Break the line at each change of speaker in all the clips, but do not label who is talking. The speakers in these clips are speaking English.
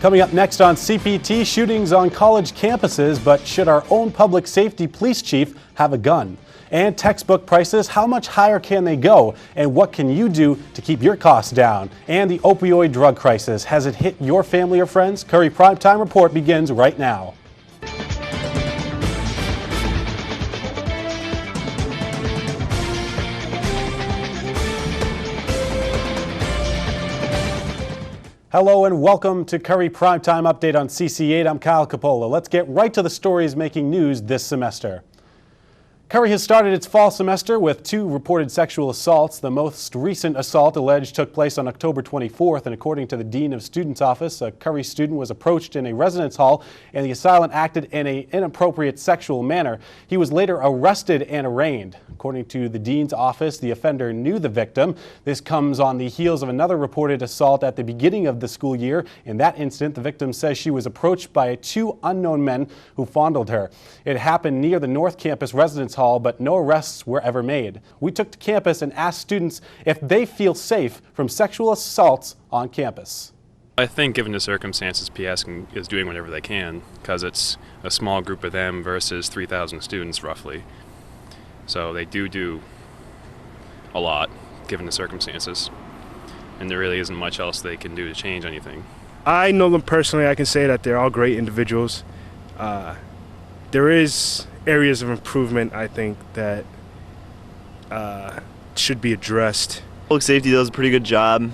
Coming up next on CPT, shootings on college campuses, but should our own public safety police chief have a gun? And textbook prices, how much higher can they go? And what can you do to keep your costs down? And the opioid drug crisis, has it hit your family or friends? Curry Primetime Report begins right now. Hello and welcome to Curry Primetime Update on CC8. I'm Kyle Coppola. Let's get right to the stories making news this semester. Curry has started its fall semester with 2 reported sexual assaults. The most recent assault alleged took place on October 24th, and according to the Dean of Students' Office, a Curry student was approached in a residence hall and the assailant acted in an inappropriate sexual manner. He was later arrested and arraigned. According to the Dean's Office, the offender knew the victim. This comes on the heels of another reported assault at the beginning of the school year. In that incident, the victim says she was approached by 2 unknown men who fondled her. It happened near the North Campus residence hall, but no arrests were ever made. We took to campus and asked students if they feel safe from sexual assaults on campus.
I think given the circumstances, PS is doing whatever they can because it's a small group of them versus 3,000 students roughly. So they do a lot given the circumstances, and there really isn't much else they can do to change anything.
I know them personally. I can say that they're all great individuals. There is areas of improvement, I think, that should be addressed.
Public safety does a pretty good job,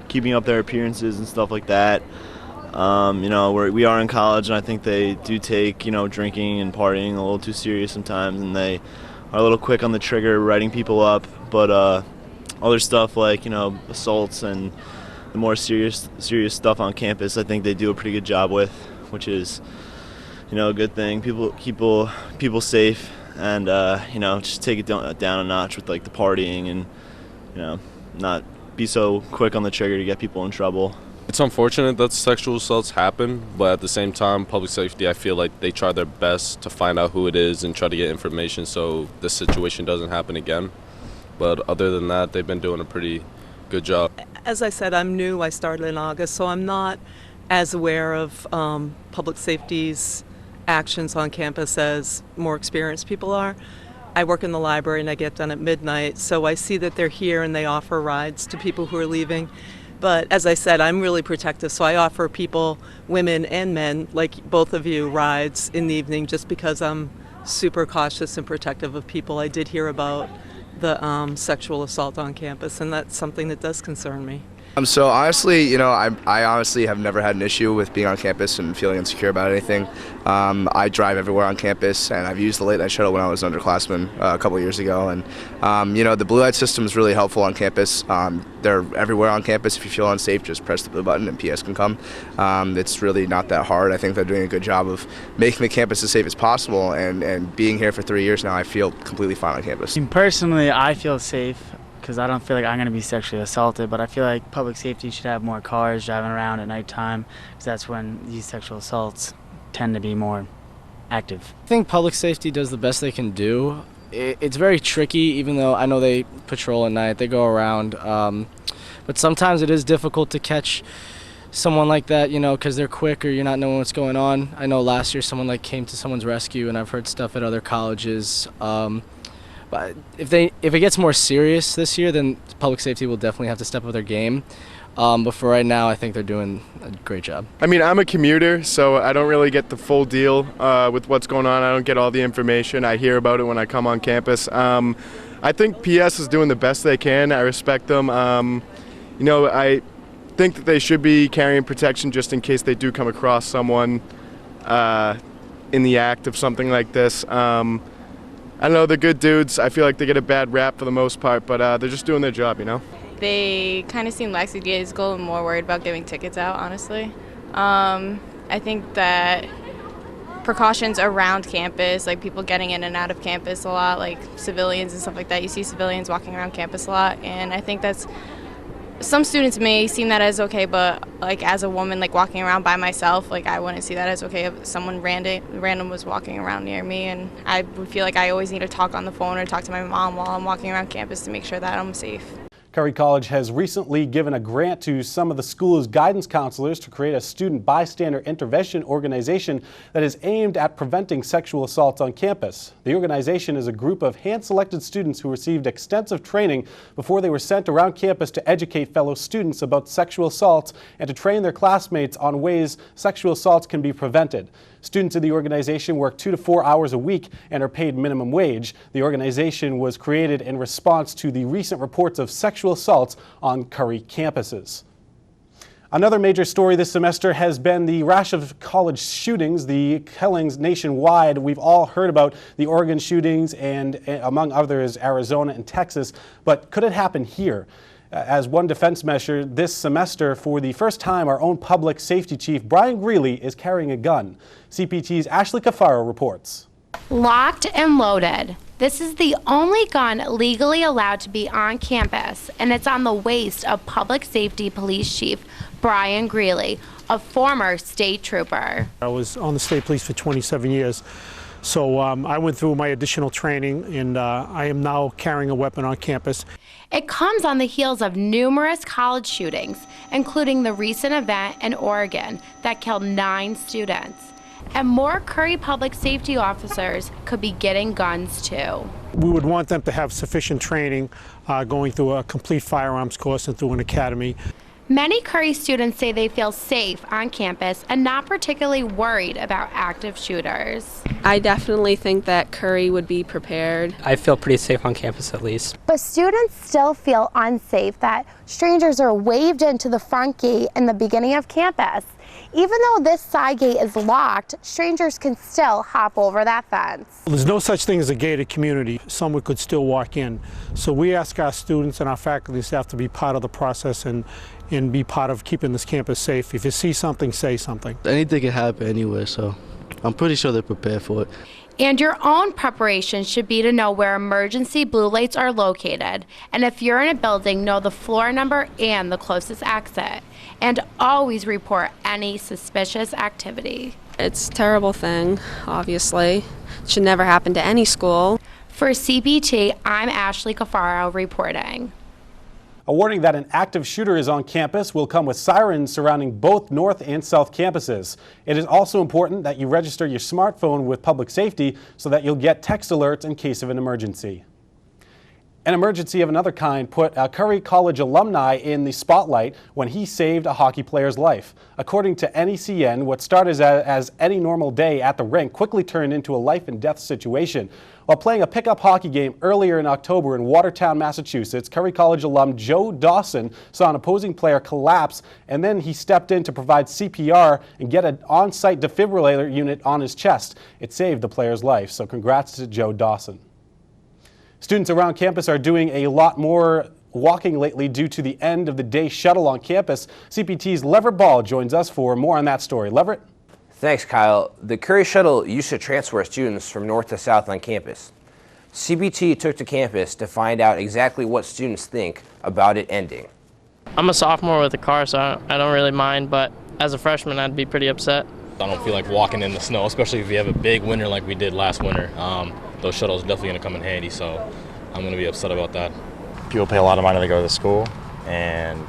keeping up their appearances and stuff like that. We are in college, and I think they do take, drinking and partying a little too serious sometimes, and they are a little quick on the trigger writing people up. But other stuff like, assaults and the more serious stuff on campus, I think they do a pretty good job with, which is, a good thing. People keep people safe, and just take it down a notch with like the partying, and not be so quick on the trigger to get people in trouble.
It's unfortunate that sexual assaults happen, but at the same time, public safety, I feel like they try their best to find out who it is and try to get information so this situation doesn't happen again. But other than that, they've been doing a pretty good job.
As I said, I'm new. I started in August, so I'm not as aware of public safety's actions on campus as more experienced people are. I work in the library and I get done at midnight, so I see that they're here and they offer rides to people who are leaving. But as I said, I'm really protective, so I offer people, women and men, like both of you, rides in the evening just because I'm super cautious and protective of people. I did hear about the sexual assault on campus, and that's something that does concern me.
So honestly, I honestly have never had an issue with being on campus and feeling insecure about anything. I drive everywhere on campus, and I've used the late night shuttle when I was an underclassman a couple of years ago. And the blue light system is really helpful on campus. They're everywhere on campus. If you feel unsafe, just press the blue button and PS can come. It's really not that hard. I think they're doing a good job of making the campus as safe as possible. And being here for 3 years now, I feel completely fine on campus.
Personally, I feel safe, because I don't feel like I'm going to be sexually assaulted, but I feel like public safety should have more cars driving around at nighttime, because that's when these sexual assaults tend to be more active.
I think public safety does the best they can do. It's very tricky, even though I know they patrol at night, they go around, but sometimes it is difficult to catch someone like that, because they're quick or you're not knowing what's going on. I know last year someone came to someone's rescue, and I've heard stuff at other colleges. But if it gets more serious this year, then public safety will definitely have to step up their game. But for right now, I think they're doing a great job.
I mean, I'm a commuter, so I don't really get the full deal with what's going on. I don't get all the information. I hear about it when I come on campus. I think PS is doing the best they can. I respect them. I think that they should be carrying protection just in case they do come across someone in the act of something like this. I don't know, they're good dudes. I feel like they get a bad rap for the most part, but they're just doing their job,
They kind of seem lackadaisical and more worried about giving tickets out, honestly. I think that precautions around campus, like people getting in and out of campus a lot, like civilians and stuff like that. You see civilians walking around campus a lot, and I think that's some students may seem that as okay, but like as a woman, like walking around by myself, like I wouldn't see that as okay if someone random was walking around near me, and I would feel like I always need to talk on the phone or talk to my mom while I'm walking around campus to make sure that I'm safe.
Curry College has recently given a grant to some of the school's guidance counselors to create a student bystander intervention organization that is aimed at preventing sexual assaults on campus. The organization is a group of hand-selected students who received extensive training before they were sent around campus to educate fellow students about sexual assaults and to train their classmates on ways sexual assaults can be prevented. Students in the organization work 2 to 4 hours a week and are paid minimum wage. The organization was created in response to the recent reports of sexual assaults on Curry campuses. Another major story this semester has been the rash of college shootings, the killings nationwide. We've all heard about the Oregon shootings and, among others, Arizona and Texas. But could it happen here? As one defense measure this semester, for the first time, our own public safety chief, Brian Greeley, is carrying a gun. CPT's Ashley Cafaro reports.
Locked and loaded. This is the only gun legally allowed to be on campus, and it's on the waist of Public Safety Police Chief Brian Greeley, a former state trooper.
I was on the state police for 27 years, so I went through my additional training, and I am now carrying a weapon on campus.
It comes on the heels of numerous college shootings, including the recent event in Oregon that killed 9 students. And more Curry public safety officers could be getting guns too.
We would want them to have sufficient training, going through a complete firearms course and through an academy.
Many Curry students say they feel safe on campus and not particularly worried about active shooters.
I definitely think that Curry would be prepared.
I feel pretty safe on campus at least.
But students still feel unsafe that strangers are waved into the front gate in the beginning of campus. Even though this side gate is locked, strangers can still hop over that fence.
There's no such thing as a gated community. Someone could still walk in. So we ask our students and our faculty and staff to be part of the process and be part of keeping this campus safe. If you see something, say something.
Anything can happen anywhere, so I'm pretty sure they're prepared for it.
And your own preparation should be to know where emergency blue lights are located. And if you're in a building, know the floor number and the closest exit. And always report any suspicious activity.
It's a terrible thing, obviously. It should never happen to any school.
For CPT, I'm Ashley Cafaro reporting.
A warning that an active shooter is on campus will come with sirens surrounding both North and South campuses. It is also important that you register your smartphone with public safety so that you'll get text alerts in case of an emergency. An emergency of another kind put a Curry College alumni in the spotlight when he saved a hockey player's life. According to NECN, what started as any normal day at the rink quickly turned into a life and death situation. While playing a pickup hockey game earlier in October in Watertown, Massachusetts, Curry College alum Joe Dawson saw an opposing player collapse, and then he stepped in to provide CPR and get an on-site defibrillator unit on his chest. It saved the player's life, so congrats to Joe Dawson. Students around campus are doing a lot more walking lately due to the end of the day shuttle on campus. CPT's Leverett Ball joins us for more on that story. Leverett?
Thanks, Kyle. The Curry shuttle used to transfer students from north to south on campus. CPT took to campus to find out exactly what students think about it ending.
I'm a sophomore with a car, so I don't really mind, but as a freshman, I'd be pretty upset.
I don't feel like walking in the snow, especially if you have a big winter like we did last winter. Those shuttles are definitely going to come in handy, so I'm going to be upset about that.
People pay a lot of money to go to school, and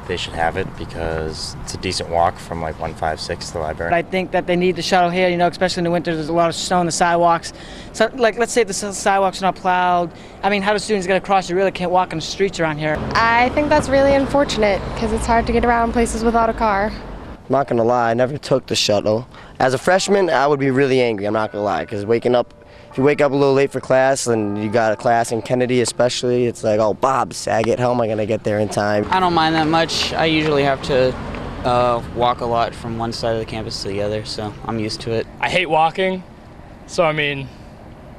they should have it because it's a decent walk from like 156 to the library.
I think that they need the shuttle here, especially in the winter. There's a lot of snow on the sidewalks. So, let's say the sidewalks are not plowed. I mean, how do students get across? You really can't walk on the streets around here.
I think that's really unfortunate because it's hard to get around places without a car.
I'm not gonna lie, I never took the shuttle. As a freshman, I would be really angry, I'm not gonna lie, because if you wake up a little late for class and you got a class in Kennedy especially, it's like, oh, Bob Saget, how am I gonna get there in time?
I don't mind that much. I usually have to walk a lot from one side of the campus to the other, so I'm used to it.
I hate walking, so I'm going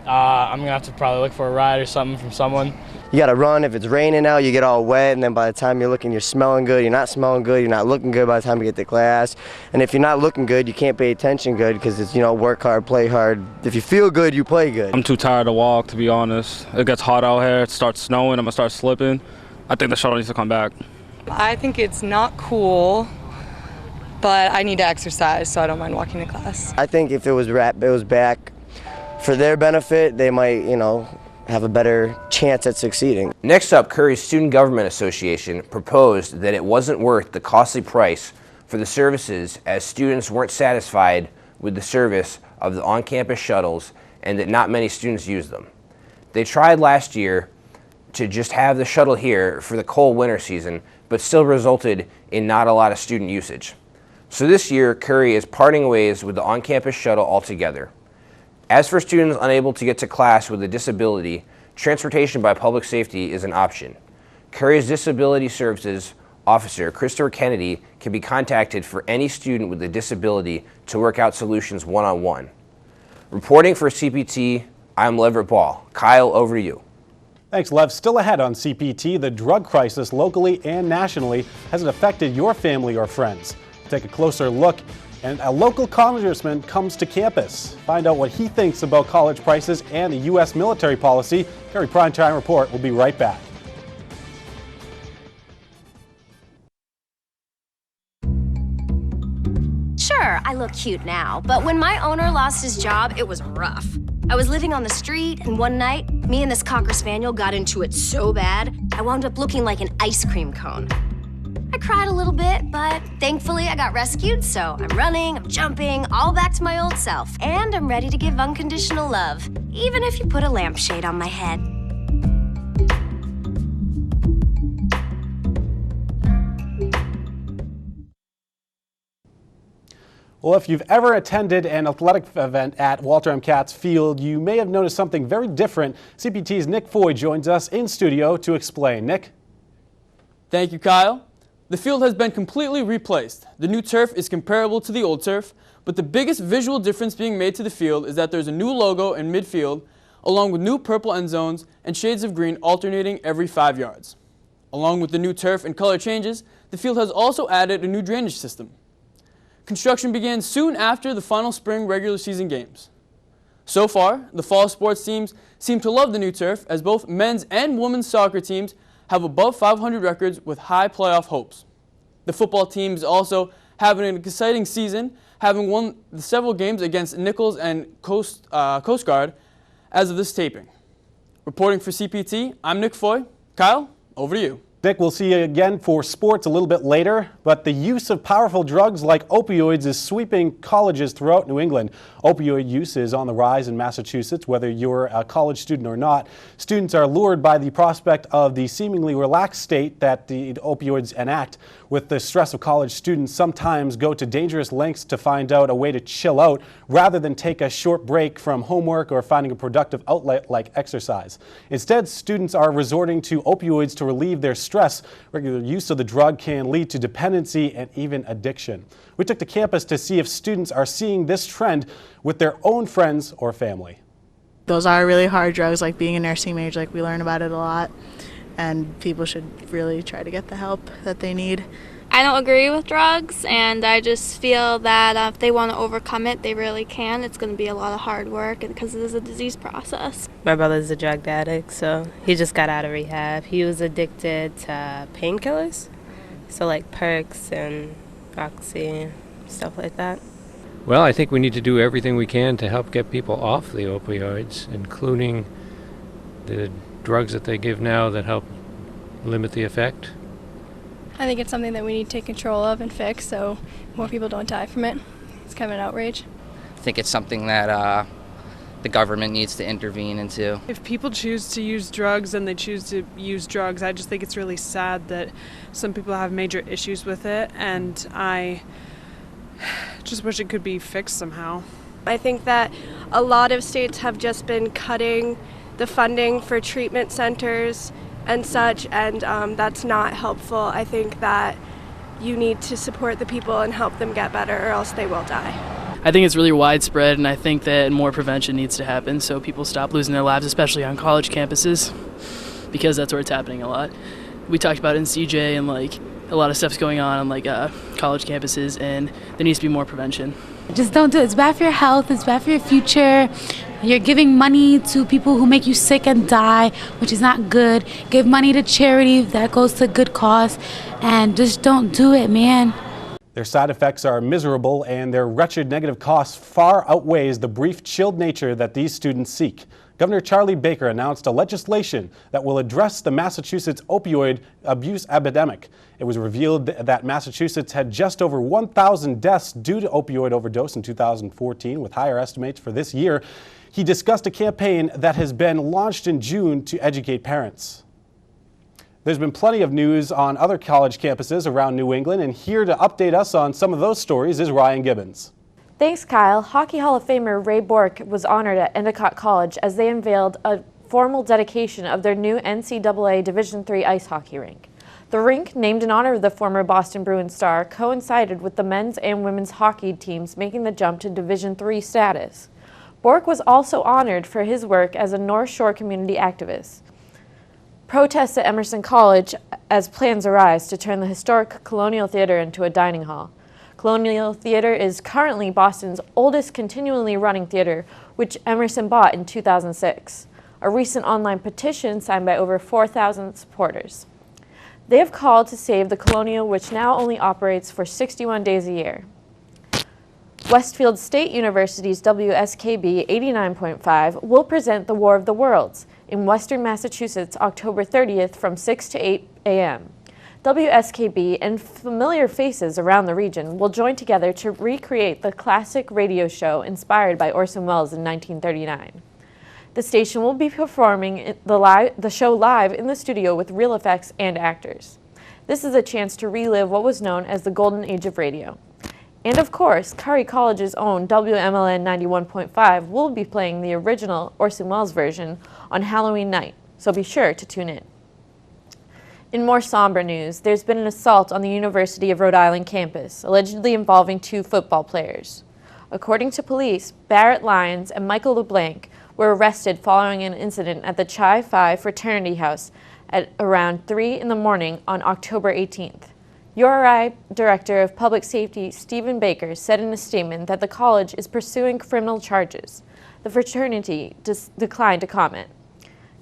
to have to probably look for a ride or something from someone.
You gotta run, if it's raining out, you get all wet, and then by the time you're looking, you're smelling good, you're not smelling good, you're not looking good by the time you get to class. And if you're not looking good, you can't pay attention good because it's, work hard, play hard. If you feel good, you play good.
I'm too tired to walk, to be honest. It gets hot out here, it starts snowing, I'm gonna start slipping. I think the shuttle needs to come back.
I think it's not cool, but I need to exercise, so I don't mind walking to class.
I think if it was back for their benefit, they might, have a better chance at succeeding.
Next up, Curry's Student Government Association proposed that it wasn't worth the costly price for the services as students weren't satisfied with the service of the on-campus shuttles and that not many students use them. They tried last year to just have the shuttle here for the cold winter season, but still resulted in not a lot of student usage. So this year, Curry is parting ways with the on-campus shuttle altogether. As for students unable to get to class with a disability, transportation by public safety is an option. Curry's Disability Services Officer, Christopher Kennedy, can be contacted for any student with a disability to work out solutions one-on-one. Reporting for CPT, I'm Leverett Ball. Kyle, over to you.
Thanks, Lev. Still ahead on CPT, the drug crisis locally and nationally has it affected your family or friends? Take a closer look, and a local congressman comes to campus. Find out what he thinks about college prices and the U.S. military policy. Curry Primetime Report will be right back.
Sure, I look cute now, but when my owner lost his job, it was rough. I was living on the street, and one night, me and this Cocker Spaniel got into it so bad, I wound up looking like an ice cream cone. I cried a little bit, but thankfully I got rescued, so I'm running, I'm jumping, all back to my old self. And I'm ready to give unconditional love, even if you put a lampshade on my head.
Well, if you've ever attended an athletic event at Walter M. Katz Field, you may have noticed something very different. CPT's Nick Foy joins us in studio to explain. Nick?
Thank you, Kyle. The field has been completely replaced. The new turf is comparable to the old turf, but the biggest visual difference being made to the field is that there's a new logo in midfield, along with new purple end zones and shades of green alternating every 5 yards. Along with the new turf and color changes, the field has also added a new drainage system. Construction began soon after the final spring regular season games. So far, the fall sports teams seem to love the new turf, as both men's and women's soccer teams have above 500 records with high playoff hopes. The football teams also having an exciting season, having won several games against Nichols and Coast Guard as of this taping. Reporting for CPT, I'm Nick Foy. Kyle, over to you.
Nick, we'll see you again for sports a little bit later, but the use of powerful drugs like opioids is sweeping colleges throughout New England. Opioid use is on the rise in Massachusetts, whether you're a college student or not. Students are lured by the prospect of the seemingly relaxed state that the opioids enact. With the stress of college, students sometimes go to dangerous lengths to find out a way to chill out rather than take a short break from homework or finding a productive outlet like exercise. Instead, students are resorting to opioids to relieve their stress. Regular use of the drug can lead to dependency and even addiction. We took to campus to see if students are seeing this trend with their own friends or family.
Those are really hard drugs, like being a nursing major, like we learn about it a lot, and people should really try to get the help that they need.
I don't agree with drugs, and I just feel that if they want to overcome it, they really can. It's going to be a lot of hard work because it is a disease process.
My brother's a drug addict, so he just got out of rehab. He was addicted to painkillers, so like Perks and Oxy, stuff like that.
Well, I think we need to do everything we can to help get people off the opioids, including the drugs that they give now that help limit the effect.
I think it's something that we need to take control of and fix so more people don't die from it. It's kind of an outrage.
I think it's something that the government needs to intervene into.
If people choose to use drugs and they choose to use drugs, I just think it's really sad that some people have major issues with it, and I just wish it could be fixed somehow.
I think that a lot of states have just been cutting the funding for treatment centers and such, and that's not helpful. I think that you need to support the people and help them get better, or else they will die.
I think it's really widespread, and I think that more prevention needs to happen so people stop losing their lives, especially on college campuses, because that's where it's happening a lot. We talked about it in CJ, and like a lot of stuff's going on like college campuses, and there needs to be more prevention.
Just don't do it. It's bad for your health. It's bad for your future. You're giving money to people who make you sick and die, which is not good. Give money to charity. That goes to good cause. And just don't do it, man.
Their side effects are miserable, and their wretched negative costs far outweighs the brief, chilled nature that these students seek. Governor Charlie Baker announced a legislation that will address the Massachusetts opioid abuse epidemic. It was revealed that Massachusetts had just over 1,000 deaths due to opioid overdose in 2014, with higher estimates for this year. He discussed a campaign that has been launched in June to educate parents. There's been plenty of news on other college campuses around New England, and here to update us on some of those stories is Ryan Gibbons.
Thanks, Kyle. Hockey Hall of Famer Ray Bork was honored at Endicott College as they unveiled a formal dedication of their new NCAA Division III ice hockey rink. The rink, named in honor of the former Boston Bruins star, coincided with the men's and women's hockey teams making the jump to Division III status. Bork was also honored for his work as a North Shore community activist. Protests at Emerson College as plans arise to turn the historic Colonial Theater into a dining hall. Colonial Theater is currently Boston's oldest continually running theater, which Emerson bought in 2006. A recent online petition signed by over 4,000 supporters. They have called to save the Colonial, which now only operates for 61 days a year. Westfield State University's WSKB 89.5 will present The War of the Worlds in Western Massachusetts October 30th from 6 to 8 a.m. WSKB and familiar faces around the region will join together to recreate the classic radio show inspired by Orson Welles in 1939. The station will be performing the show live in the studio with real effects and actors. This is a chance to relive what was known as the golden age of radio. And of course, Curry College's own WMLN 91.5 will be playing the original Orson Welles version on Halloween night, so be sure to tune in. In more somber news, there's been an assault on the University of Rhode Island campus, allegedly involving 2 football players. According to police, Barrett Lyons and Michael LeBlanc were arrested following an incident at the Chi Phi fraternity house at around 3 in the morning on October 18th. URI Director of Public Safety Stephen Baker said in a statement that the college is pursuing criminal charges. The fraternity declined to comment.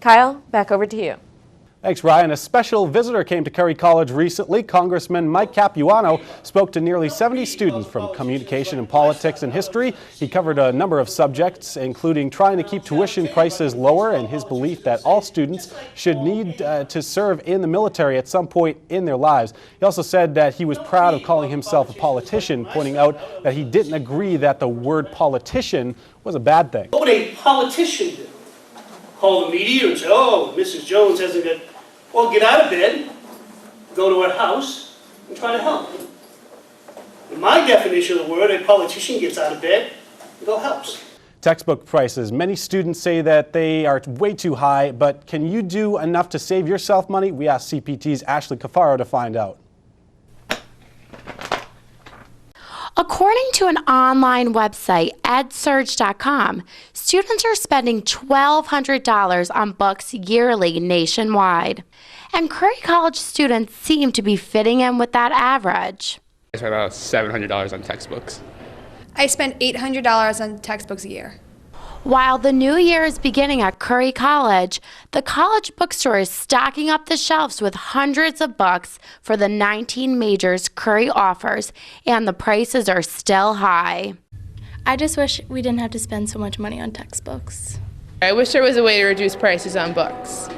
Kyle, back over to you.
Thanks, Ryan. A special visitor came to Curry College recently. Congressman Mike Capuano spoke to nearly 70 students from communication and politics and history. He covered a number of subjects, including trying to keep tuition prices lower and his belief that all students should need to serve in the military at some point in their lives. He also said that he was proud of calling himself a politician, pointing out that he didn't agree that the word politician was a bad thing.
What would a politician do? Call the media and say, oh, Mrs. Jones hasn't got... Well, get out of bed, go to her house, and try to help. In my definition of the word, a politician gets out of bed, it all helps.
Textbook prices. Many students say that they are way too high, but can you do enough to save yourself money? We asked CPT's Ashley Cafaro to find out.
According to an online website, edsurge.com, students are spending $1,200 on books yearly nationwide. And Curry College students seem to be fitting in with that average.
I spend about $700 on textbooks.
I spend $800 on textbooks a year.
While the new year is beginning at Curry College, the college bookstore is stocking up the shelves with hundreds of books for the 19 majors Curry offers, and the prices are still high.
I just wish we didn't have to spend so much money on textbooks.
I wish there was a way to reduce prices on books.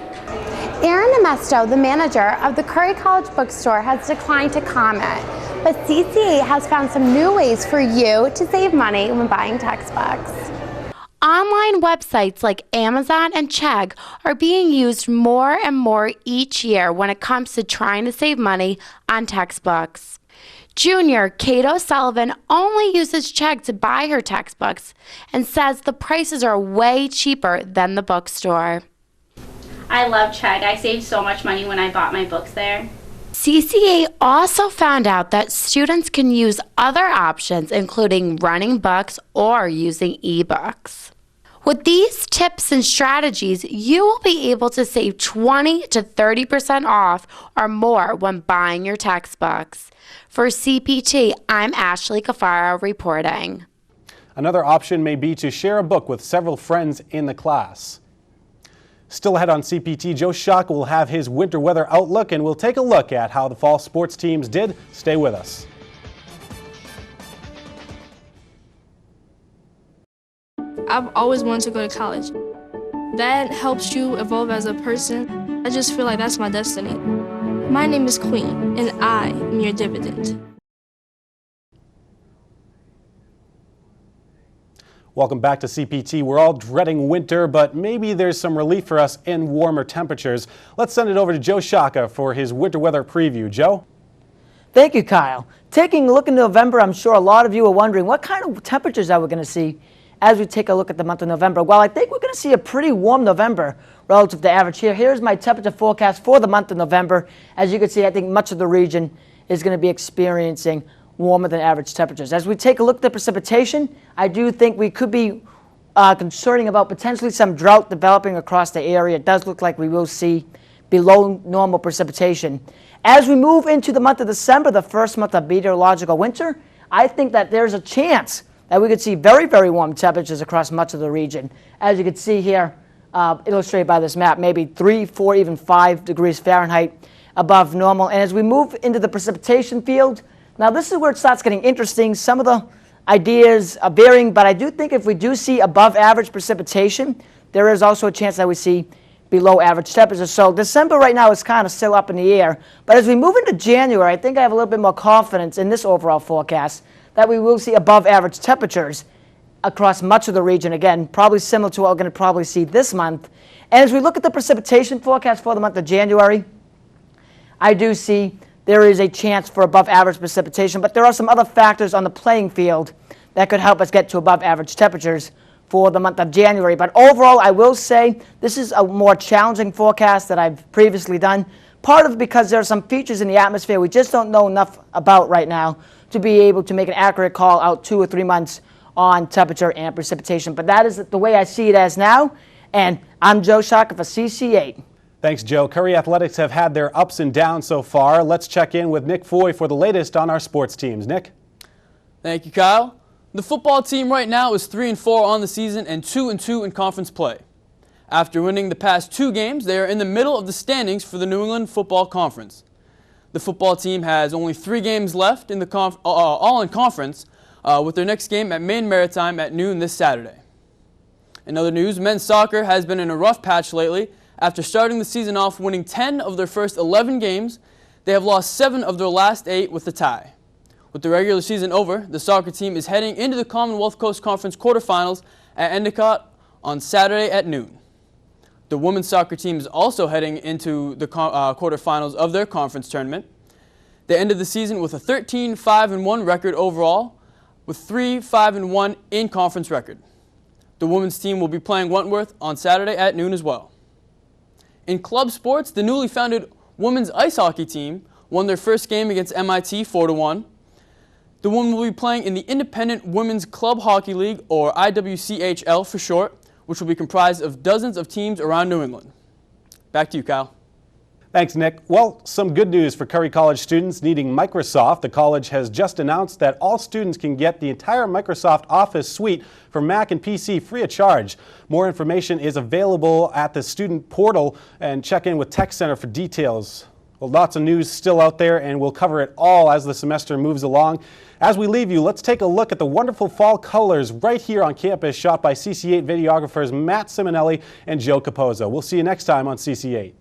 Erin Amesto, the manager of the Curry College bookstore, has declined to comment, but CC8 has found some new ways for you to save money when buying textbooks. Online websites like Amazon and Chegg are being used more and more each year when it comes to trying to save money on textbooks. Junior Kate O'Sullivan only uses Chegg to buy her textbooks and says the prices are way cheaper than the bookstore.
I love Chegg. I saved so much money when I bought my books there.
CC8 also found out that students can use other options, including running books or using ebooks. With these tips and strategies, you will be able to save 20 to 30% off or more when buying your textbooks. For CPT, I'm Ashley Cafaro reporting.
Another option may be to share a book with several friends in the class. Still ahead on CPT, Joe Schock will have his winter weather outlook, and we'll take a look at how the fall sports teams did. Stay with us.
I've always wanted to go to college. that helps you evolve as a person. I just feel like that's my destiny. My name is Queen, and I am your dividend.
Welcome back to CPT. We're all dreading winter, but maybe there's some relief for us in warmer temperatures. Let's send it over to Joe Shaka for his winter weather preview. Joe?
Thank you, Kyle. Taking a look in November, I'm sure a lot of you are wondering what kind of temperatures are we going to see as we take a look at the month of November. Well, I think we're going to see a pretty warm November relative to average here. Here's my temperature forecast for the month of November. As you can see, I think much of the region is going to be experiencing warmer than average temperatures. As we take a look at the precipitation, I do think we could be concerning about potentially some drought developing across the area. It does look like we will see below normal precipitation. As we move into the month of December, the first month of meteorological winter, I think that there's a chance that we could see very, very warm temperatures across much of the region. As you can see here, illustrated by this map, maybe 3, 4, even 5 degrees Fahrenheit above normal. And as we move into the precipitation field, now this is where it starts getting interesting. Some of the ideas are varying, but I do think if we do see above average precipitation, there is also a chance that we see below average temperatures. So December right now is kind of still up in the air. But as we move into January, I think I have a little bit more confidence in this overall forecast that we will see above average temperatures across much of the region. Again, probably similar to what we're going to probably see this month. And as we look at the precipitation forecast for the month of January, I do see there is a chance for above average precipitation, but there are some other factors on the playing field that could help us get to above average temperatures for the month of January. But overall, I will say this is a more challenging forecast that I've previously done, part of because there are some features in the atmosphere we just don't know enough about right now to be able to make an accurate call out 2 or 3 months on temperature and precipitation. But that is the way I see it as now, and I'm Joe Shaka for CC8.
Thanks, Joe. Curry Athletics have had their ups and downs so far. Let's check in with Nick Foy for the latest on our sports teams. Nick?
Thank you, Kyle. The football team right now is 3-4 on the season and 2-2 in conference play. After winning the past 2 games, they are in the middle of the standings for the New England Football Conference. The football team has only 3 games left in the all in conference, with their next game at Maine Maritime at noon this Saturday. In other news, men's soccer has been in a rough patch lately. After starting the season off winning 10 of their first 11 games, they have lost 7 of their last 8 with a tie. With the regular season over, the soccer team is heading into the Commonwealth Coast Conference quarterfinals at Endicott on Saturday at noon. The women's soccer team is also heading into the quarterfinals of their conference tournament. They ended the season with a 13-5-1 record overall, with 3-5-1 in conference record. The women's team will be playing Wentworth on Saturday at noon as well. In club sports, the newly founded women's ice hockey team won their first game against MIT 4-1. The women will be playing in the Independent Women's Club Hockey League, or IWCHL for short, which will be comprised of dozens of teams around New England. Back to you, Kyle.
Thanks, Nick. Well, some good news for Curry College students needing Microsoft. The college has just announced that all students can get the entire Microsoft Office suite for Mac and PC free of charge. More information is available at the student portal, and check in with Tech Center for details. Well, lots of news still out there, and we'll cover it all as the semester moves along. As we leave you, let's take a look at the wonderful fall colors right here on campus, shot by CC8 videographers Matt Simonelli and Joe Capozzo. We'll see you next time on CC8.